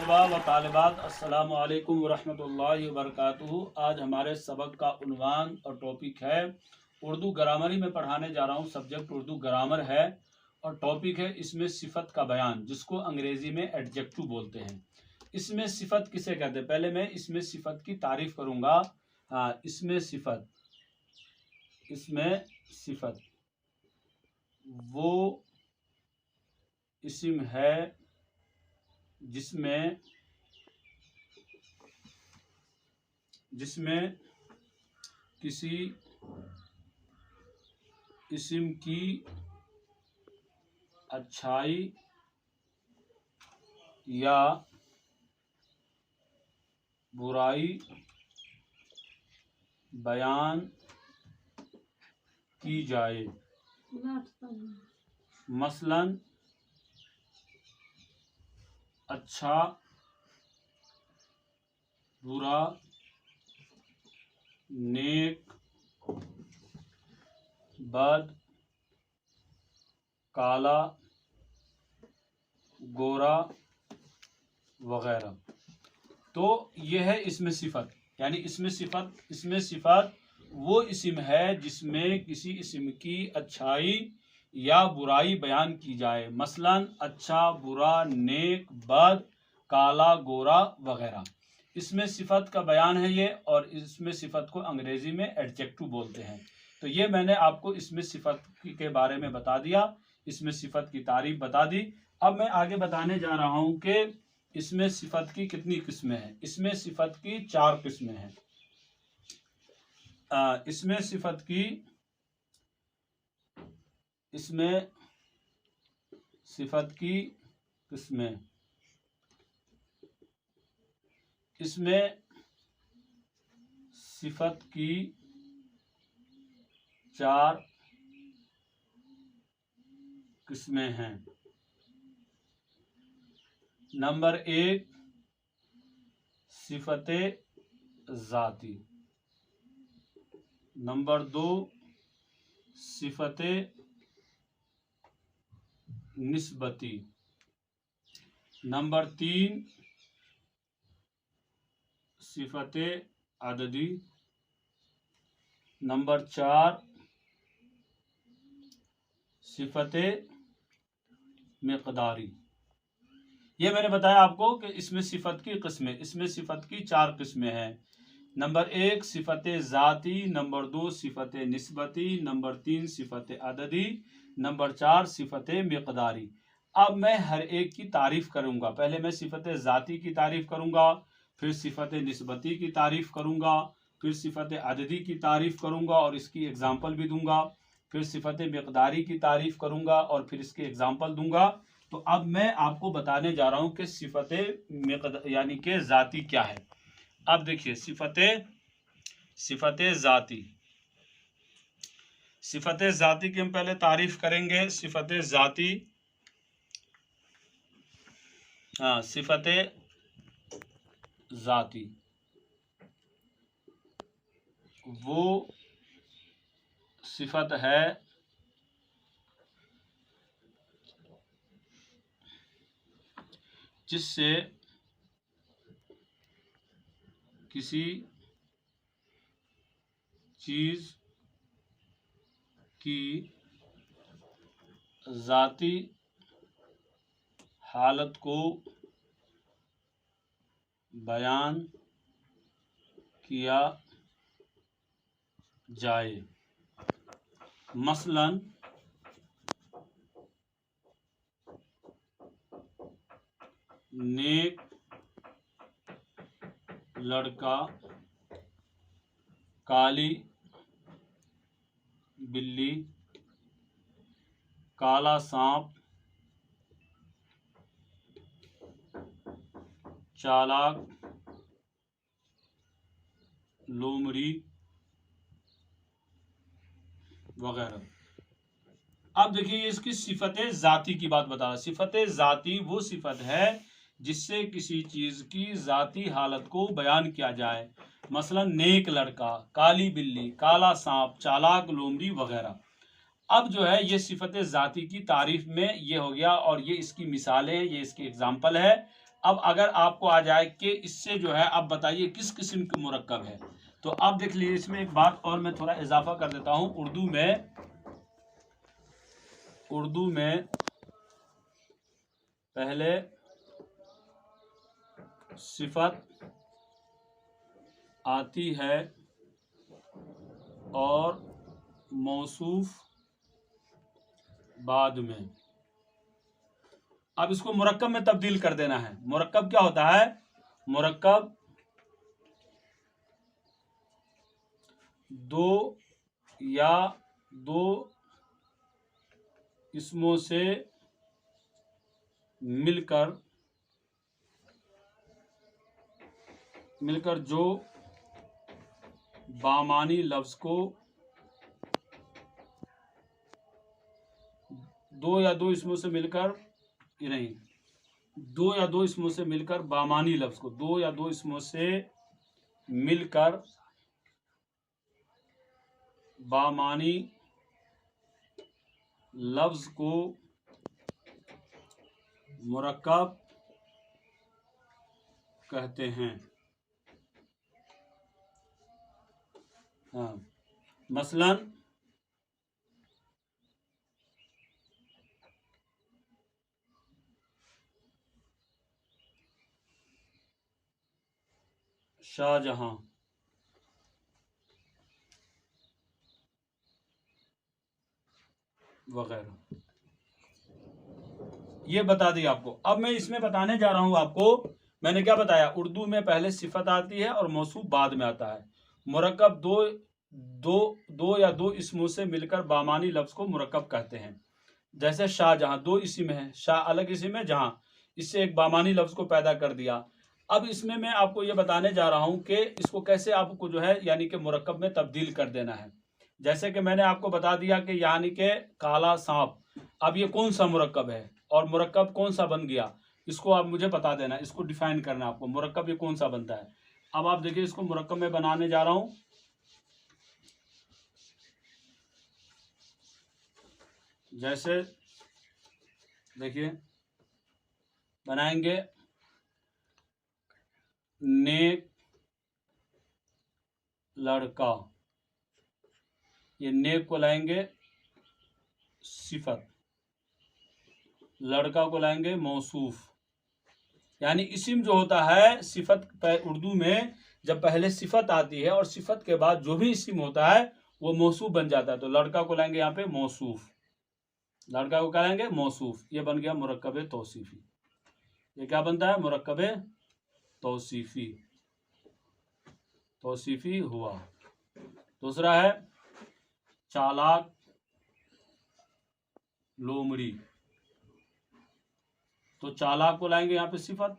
तलबा व तालिबात अस्सलामु अलैकुम वरहमतुल्लाहि वबरकातुहू। आज हमारे सबक का उन्वान और टॉपिक है उर्दू ग्रामरी में पढ़ाने जा रहा हूँ। सब्जेक्ट उर्दू ग्रामर है और टॉपिक है इसमें सिफत का बयान, जिसको अंग्रेजी में एडजेक्टिव बोलते हैं। इसमें सिफत किसे कहते हैं? पहले मैं इसमें सिफत की तारीफ करूँगा। इसमें सिफत वो इस्म है जिसमें किसी इस्म की अच्छाई या बुराई बयान की जाए। मसलन अच्छा, बुरा, नेक, बद, काला, गोरा वगैरह। तो यह है इसमें सिफत, यानी इसमें सिफत वो इस्म है जिसमें किसी इस्म की अच्छाई या बुराई बयान की जाए। मसलन अच्छा, बुरा, नेक, बद, काला, गोरा वगैरह। इसमें सिफत का बयान है ये, और इसमें सिफत को अंग्रेजी में एडजेक्टिव बोलते हैं। तो ये मैंने आपको इसमें सिफत के बारे में बता दिया, इसमें सिफत की तारीफ बता दी। अब मैं आगे बताने जा रहा हूँ कि इसमें सिफत की कितनी किस्में हैं। इसमें सिफत की 4 किस्में हैं। इसमें सिफत की किस्में, इसमें सिफत की 4 किस्में हैं। नंबर 1 सिफते ज़ाती, नंबर 2 सिफते निस्बती, नंबर 3 सिफते अददी, नंबर 4 सिफते मिक़दारी। ये मैंने बताया आपको कि इसमें सिफत की किस्में, इसमें सिफत की 4 किस्में हैं। नंबर 1 सिफत ज़ाती, नंबर 2 सिफत निस्बती, नंबर 3 सिफत अददी, नंबर 4 सिफत मिक़दारी। अब मैं हर एक की तारीफ करूंगा। पहले मैं सिफत ज़ाती की तारीफ करूंगा, फिर सिफत निस्बती की तारीफ करूंगा, फिर सिफत अददी की तारीफ करूंगा और इसकी एग्जाम्पल भी दूंगा, फिर सिफत मिक़दारी की तारीफ करूंगा और फिर इसकी एग्जाम्पल दूंगा। तो अब मैं आपको बताने जा रहा हूं कि सिफत यानी कि ज़ाती क्या है। अब देखिए सिफत ज़ाती की हम पहले तारीफ करेंगे। सिफत ज़ाती वो सिफत है जिससे किसी चीज की ज़ाती हालत को बयान किया जाए। मसलन नेक लड़का, काली बिल्ली, काला सांप, चालाक लोमड़ी वगैरह। अब देखिए इसकी सिफत ज़ाती की बात बता रहा। सिफत ज़ाती वो सिफत है जिससे किसी चीज की ज़ाती हालत को बयान किया जाए। मसलन नेक लड़का, काली बिल्ली, काला सांप, चालाक लोमड़ी वगैरह। अब जो है ये सिफत ज़ाती की तारीफ में ये हो गया और ये इसकी मिसालें, ये इसकी एग्जाम्पल है। अब अगर आपको आ जाए कि इससे जो है आप बताइए किस किस्म की मुरक्कब है, तो आप देख लीजिए इसमें एक बात और मैं थोड़ा इजाफा कर देता हूं। उर्दू में पहले सिफत आती है और मौसूफ बाद में। अब इसको मुरक्कब में तब्दील कर देना है। मुरक्कब क्या होता है? मुरक्कब दो या दो इसमों से मिलकर जो बामानी लफ्ज को दो या दो इसमों से मिलकर बामानी लफ्ज को दो या दो इसमों से मिलकर बामानी लफ्ज को मुरक्कब कहते हैं। हाँ, मसलन शाहजहां, वगैरह। ये बता दी आपको। अब मैं इसमें बताने जा रहा हूं आपको, मैंने क्या बताया, उर्दू में पहले सिफत आती है और मौसूफ बाद में आता है। मुरक्कब दो या दो इसमों से मिलकर बामानी लफ्ज को मुरक्कब कहते हैं। जैसे शाहजहां, दो इस्म है, शाह अलग इस्म है, जहां, इससे एक बामानी लफ्ज को पैदा कर दिया। अब इसमें मैं आपको ये बताने जा रहा हूं कि इसको कैसे आपको जो है यानी कि मुरक्कब में तब्दील कर देना है। जैसे कि मैंने आपको बता दिया कि यानी कि काला सांप, अब ये कौन सा मुरक्कब है और मुरक्कब कौन सा बन गया, इसको आप मुझे बता देना, इसको डिफाइन करना आपको, मुरक्कब ये कौन सा बनता है। अब आप देखिए इसको मुरक्कब में बनाने जा रहा हूं। जैसे देखिए बनाएंगे, नेक लड़का, ये नेक को लाएंगे सिफत, लड़का को लाएंगे मौसूफ। यानी इस्म जो होता है सिफत, उर्दू में जब पहले सिफत आती है और सिफत के बाद जो भी इस्म होता है वो मौसूफ बन जाता है। तो लड़का को लाएंगे यहाँ पे मौसूफ, लड़का को क्या लाएंगे मौसूफ, ये बन गया मुरक्कब तौसीफी। ये क्या बनता है? मुरक्कब तौसीफी, तौसीफी हुआ। दूसरा है चालाक लोमड़ी, तो चालाक को लाएंगे यहाँ पे सिफत,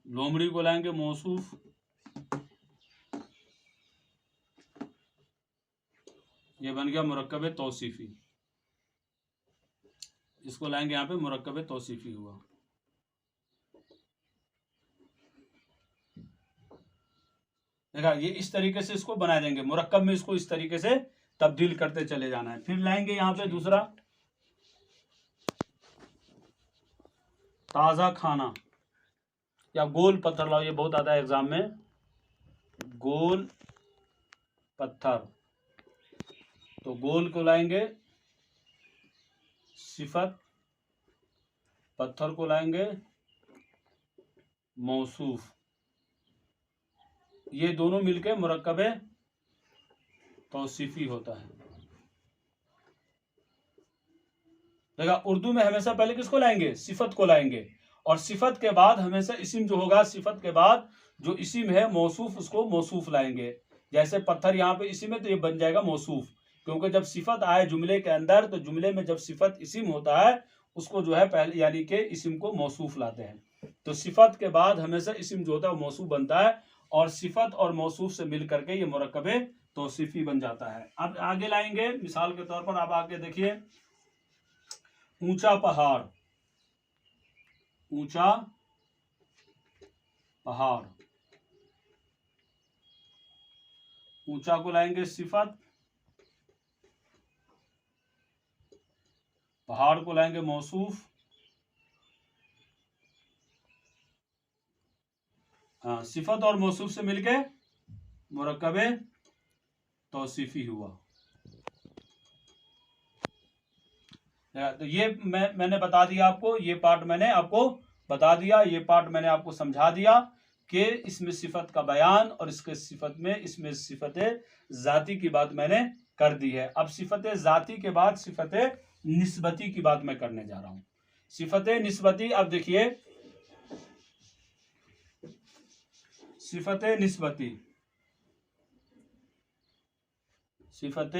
लोमड़ी को लाएंगे मौसूफ, ये बन गया मुरक्कब तौसीफी। इसको लाएंगे यहाँ पे मुरक्कब तौसीफी हुआ। देखा, ये इस तरीके से इसको बना देंगे मुरक्कब में, इसको इस तरीके से तब्दील करते चले जाना है। फिर लाएंगे यहाँ पे दूसरा ताजा खाना या गोल पत्थर लाओ, ये बहुत आता है एग्जाम में, गोल पत्थर, तो गोल को लाएंगे सिफत, पत्थर को लाएंगे मौसूफ, ये दोनों मिलके मुरक्कब तौसीफी होता है। देखा, उर्दू में हमेशा पहले किसको लाएंगे? सिफत को लाएंगे, और सिफत के बाद हमेशा इस्म जो होगा, सिफत के बाद जो इस्म है मौसूफ, उसको मौसूफ लाएंगे। जैसे पत्थर यहाँ पे इस्म है तो ये बन जाएगा मौसूफ, क्योंकि जब सिफत आए जुमले के अंदर तो जुमले में जब सिफत इस्म होता है उसको जो है पहले यानी कि इस्म को मौसूफ लाते हैं। तो सिफत के बाद हमेशा इस्म जो होता है वो मौसूफ बनता है, और सिफत और मौसूफ से मिल करके ये मुरक्कब तौसीफी बन जाता है। अब आगे लाएंगे, मिसाल के तौर पर आप आगे देखिए, ऊंचा पहाड़, ऊंचा पहाड़, ऊंचा को लाएंगे सिफत, पहाड़ को लाएंगे मौसूफ, हाँ, सिफत और मौसूफ से मिलके मुरक्कबे तौसीफी हुआ। तो ये मैंने बता दिया आपको, ये पार्ट मैंने आपको बता दिया, ये पार्ट मैंने आपको समझा दिया कि इसमें सिफत का बयान और इसके सिफत में इसमें सिफत जाती की बात मैंने कर दी है। अब सिफत जाती के बाद सिफत निस्बती की बात मैं करने जा रहा हूं। सिफत निस्बती, अब देखिए सिफत निस्बती, सिफत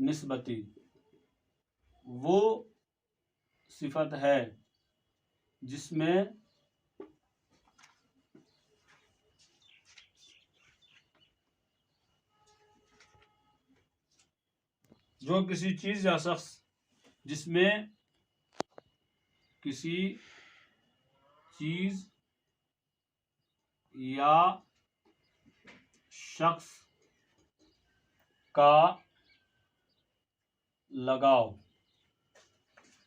निस्बती वो सिफत है जिसमें जो किसी चीज या शख्स, जिसमें किसी चीज या शख्स का लगाव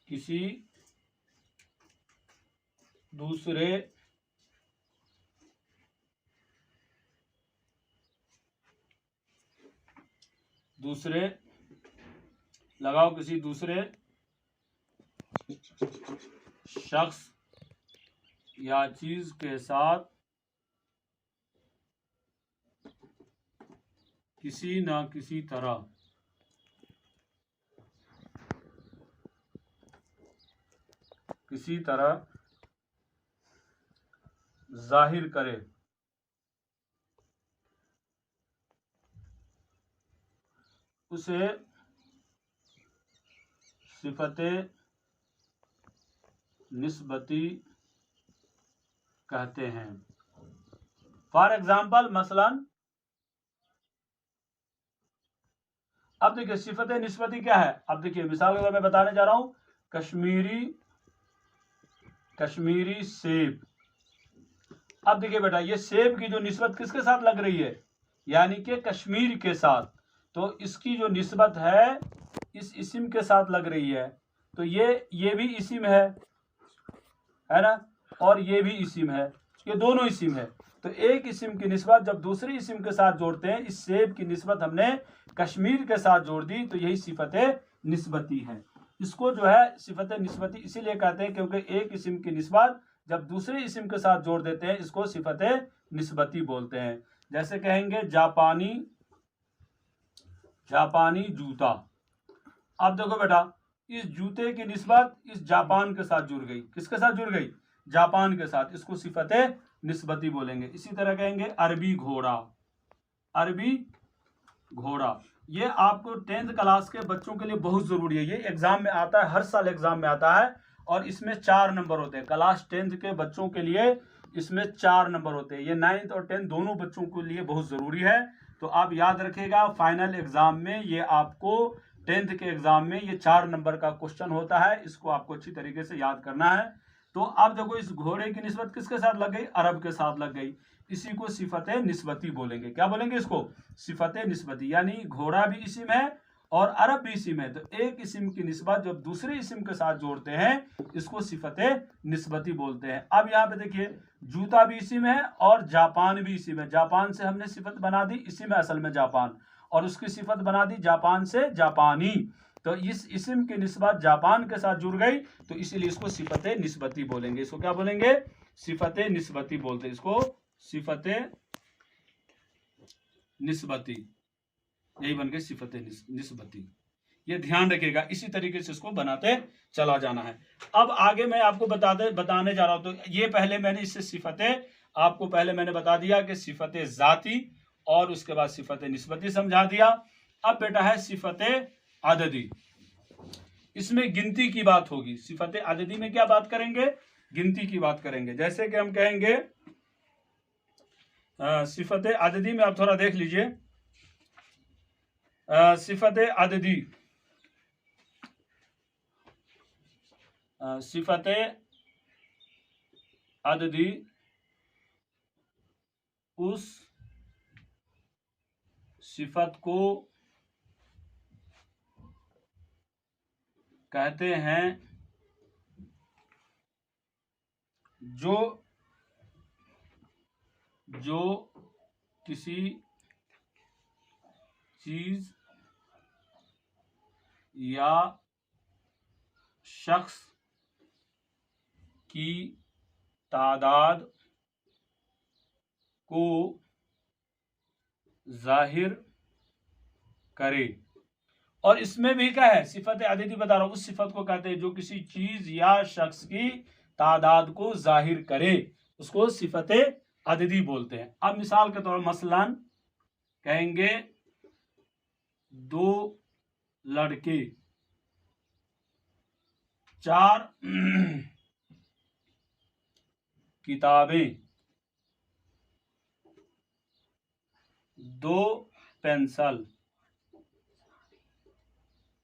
किसी दूसरे लगाव किसी दूसरे शख्स या चीज के साथ किसी न किसी तरह जाहिर करे, उसे सिफत निस्बती कहते हैं। फॉर एग्जाम्पल, मसलन अब देखिए सिफत निस्बती क्या है। अब देखिए मिसाल के तौर मैं बताने जा रहा हूं, कश्मीरी सेब। अब देखिए बेटा, ये सेब की जो निस्बत किसके साथ लग रही है, यानी कि कश्मीर के साथ, तो इसकी जो निस्बत है इस इस्म के साथ लग रही है। तो ये भी इस्म है ना, और ये भी इस्म है, ये दोनों इस्म है। तो एक इस्म की निस्बत जब दूसरे इस्म के साथ जोड़ते हैं, इस सेब की निस्बत हमने कश्मीर के साथ जोड़ दी, तो यही सिफत निस्बती है। इसको जो है सिफत निस्बती इसीलिए कहते हैं क्योंकि एक इस्म की निस्बत जब दूसरे इस्म के साथ जोड़ देते हैं, इसको सिफत निस्बती बोलते हैं। जैसे कहेंगे जापानी जूता। अब देखो बेटा, इस जूते की निस्बत इस जापान के साथ जुड़ गई। किसके साथ जुड़ गई, जापान के साथ, इसको सिफत निस्बती बोलेंगे। इसी तरह कहेंगे अरबी घोड़ा। ये आपको 10th क्लास के बच्चों के लिए बहुत जरूरी है, ये एग्जाम में आता है, हर साल एग्जाम में आता है, और इसमें 4 नंबर होते हैं। क्लास 10th के बच्चों के लिए इसमें 4 नंबर होते हैं। ये 9th और 10th दोनों बच्चों के लिए बहुत जरूरी है। तो आप याद रखिएगा, फाइनल एग्जाम में ये आपको 10th के एग्जाम में ये 4 नंबर का क्वेश्चन होता है, इसको आपको अच्छी तरीके से याद करना है। तो अब देखो, इस घोड़े की निस्बत किसके साथ लग गई, अरब के साथ लग गई। इसी को सिफत निस्बती बोलेंगे। क्या बोलेंगे इसको, सिफत निस्बती। यानी घोड़ा भी इस्म है और अरब भी इस्म है, तो एक इस्म की निस्बत जब दूसरे इस्म के साथ जोड़ते हैं, इसको सिफत निस्बती बोलते हैं। अब यहाँ पे देखिए, जूता भी इस्म है और जापान भी इस्म है। जापान से हमने सिफत बना दी, इस्म है असल में जापान, और उसकी सिफत बना दी जापान से जापानी। तो इस इस्म की निस्बत जापान के साथ जुड़ गई, तो इसीलिए इसको सिफत निस्बती बोलेंगे। इसको क्या बोलेंगे, सिफत निस्बती बोलते हैं, इसको सिफत निस्बती, यही बन गई सिफत निस्बती। ये ध्यान रखिएगा, इसी तरीके से इसको बनाते चला जाना है। अब आगे मैं आपको बताने जा रहा हूं। तो ये पहले मैंने इससे सिफतें आपको पहले मैंने बता दिया कि सिफत जाती, और उसके बाद सिफत निस्बती समझा दिया। अब बेटा है सिफत आददी, इसमें गिनती की बात होगी। सिफत आददी में क्या बात करेंगे, गिनती की बात करेंगे। जैसे कि हम कहेंगे सिफत आददी में आप थोड़ा देख लीजिए, सिफत आददी, सिफत आददी उस सिफत को कहते हैं जो किसी चीज या शख्स की तादाद को जाहिर करे। और इसमें भी क्या है, सिफत अददी बता रहा हूं, उस सिफत को कहते हैं जो किसी चीज या शख्स की तादाद को जाहिर करे, उसको सिफत अददी बोलते हैं। अब मिसाल के तौर मसलन कहेंगे 2 लड़के 4 किताबें 2 पेंसिल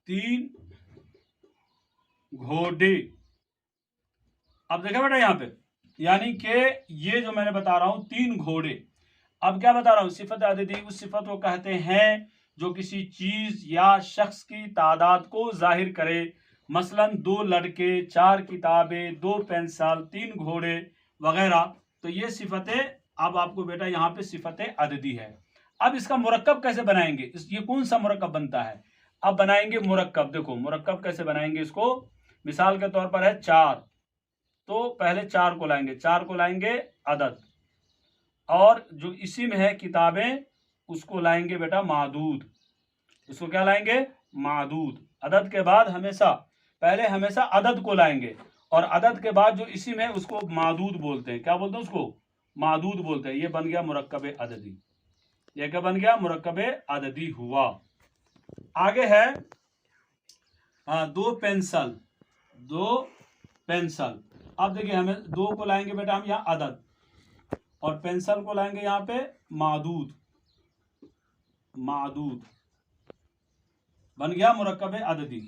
3 घोड़े। अब देखा बेटा यहां पे, यानी कि ये जो मैंने बता रहा हूं 3 घोड़े। अब क्या बता रहा हूं, सिफत अददी उस सिफत को कहते हैं जो किसी चीज या शख्स की तादाद को जाहिर करे। मसलन 2 लड़के 4 किताबें 2 पेंसिल 3 घोड़े वगैरह। तो ये सिफतें, अब आपको बेटा यहाँ पे सिफत अददी है। अब इसका मुरक्कब कैसे बनाएंगे, ये कौन सा मुरक्कब बनता है। अब बनाएंगे मुरक्कब, देखो मुरक्कब कैसे बनाएंगे इसको। मिसाल के तौर पर है 4, तो पहले 4 को लाएंगे, 4 को लाएंगे अदद, और जो इसी में है किताबें उसको लाएंगे बेटा मादूद। उसको क्या लाएंगे, मादूद। अदद के बाद हमेशा अदद को लाएंगे, और अदद के बाद जो इसी में उसको मादूद बोलते हैं। क्या बोलते हैं उसको, मादूद बोलते हैं। ये बन गया मुरक्कब अददी। ये क्या बन गया, मुरक्कब अददी हुआ। आगे है 2 पेंसिल 2 पेंसिल। अब देखिए हमें 2 को लाएंगे बेटा हम यहाँ अदद, और पेंसिल को लाएंगे यहाँ पे मादूद। बन गया मुरक्कब अददी।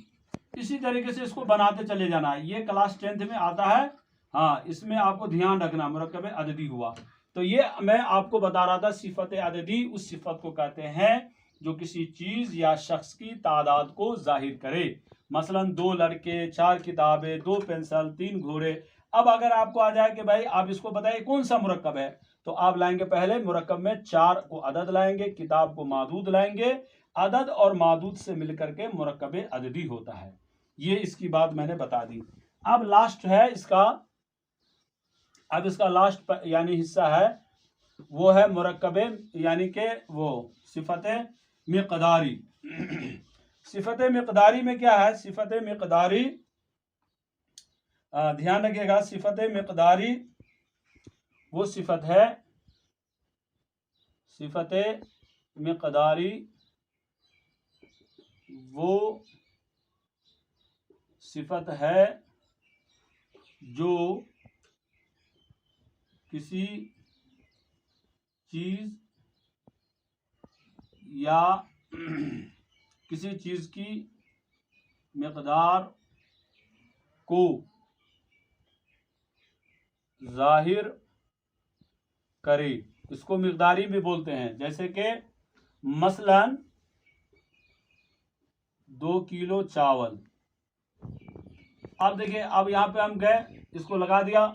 इसी तरीके से इसको बनाते चले जाना है। ये क्लास 10th में आता है, हाँ इसमें आपको ध्यान रखना, मुरक्कब अददी हुआ। तो ये मैं आपको बता रहा था, सिफत अददी उस सिफत को कहते हैं जो किसी चीज या शख्स की तादाद को जाहिर करे। मसलन 2 लड़के 4 किताबें 2 पेंसिल 3 घोड़े। अब अगर आपको आ जाए कि भाई आप इसको बताइए कौन सा मुरक्कब है, तो आप लाएंगे पहले मुरक्कब में 4 को अदद लाएंगे, किताब को मादूद लाएंगे। अदद और मादूद से मिलकर के मुरक्कब अददी होता है। ये इसकी बात मैंने बता दी। अब लास्ट है इसका, अब इसका लास्ट यानी हिस्सा है वो है मुरक्कब, यानी कि वो सिफत मिक़दारी। सिफत मिक़दारी में क्या है, सिफत मिक़दारी ध्यान रखिएगा, सिफत मिक़दारी वो सिफत है, सिफत मिक़दारी वो सिफत है जो किसी चीज या किसी चीज की मिक़दार को जाहिर करे, इसको मिक़दारी भी बोलते हैं। जैसे कि मसलन 2 किलो चावल। अब देखिए, अब यहाँ पे हम गए, इसको लगा दिया,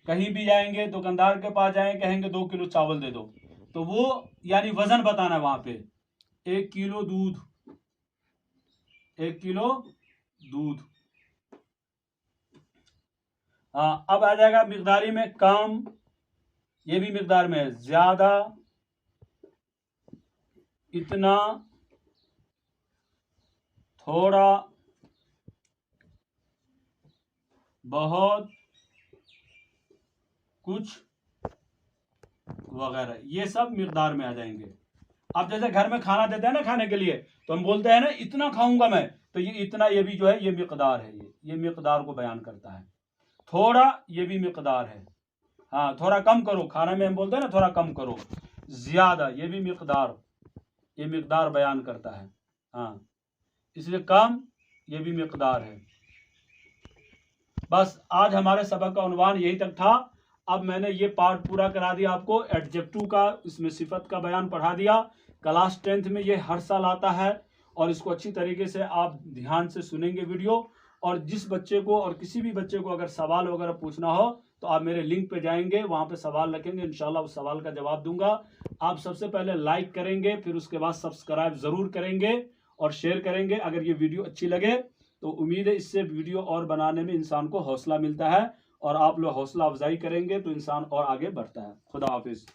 कहीं भी जाएंगे दुकानदार के पास जाएंगे, कहेंगे 2 किलो चावल दे दो, तो वो यानी वजन बताना है वहां पे। 1 किलो दूध, 1 किलो दूध। हाँ, अब आ जाएगा मिक़दारी में कम, ये भी मिक़दार में है, ज्यादा, इतना, थोड़ा, बहुत, कुछ वगैरह, ये सब मिक़दार में आ जाएंगे। अब जैसे घर में खाना देते हैं ना खाने के लिए, तो हम बोलते हैं ना इतना खाऊंगा मैं, तो ये इतना, ये भी जो है ये मिक़दार है, ये मिक़दार को बयान करता है। थोड़ा, ये भी मिक़दार है। हाँ, थोड़ा कम करो, खाना में हम बोलते हैं ना थोड़ा कम करो। ज्यादा, ये भी मिक़दार, ये मिक़दार बयान करता है। हाँ, इसलिए कम, ये भी मिक़दार है। बस आज हमारे सबक का उन्वान यही तक था। अब मैंने ये पार्ट पूरा करा दिया आपको, एडजेक्टिव का, इसमें सिफत का बयान पढ़ा दिया। क्लास 10th में ये हर साल आता है, और इसको अच्छी तरीके से आप ध्यान से सुनेंगे वीडियो, और जिस बच्चे को और किसी भी बच्चे को अगर सवाल वगैरह पूछना हो तो आप मेरे लिंक पे जाएंगे, वहां पे सवाल रखेंगे, इंशाल्लाह उस सवाल का जवाब दूंगा। आप सबसे पहले लाइक करेंगे, फिर उसके बाद सब्सक्राइब जरूर करेंगे और शेयर करेंगे अगर ये वीडियो अच्छी लगे तो। उम्मीद है इससे वीडियो और बनाने में इंसान को हौसला मिलता है, और आप लोग हौसला अफजाई करेंगे तो इंसान और आगे बढ़ता है। खुदा हाफिज।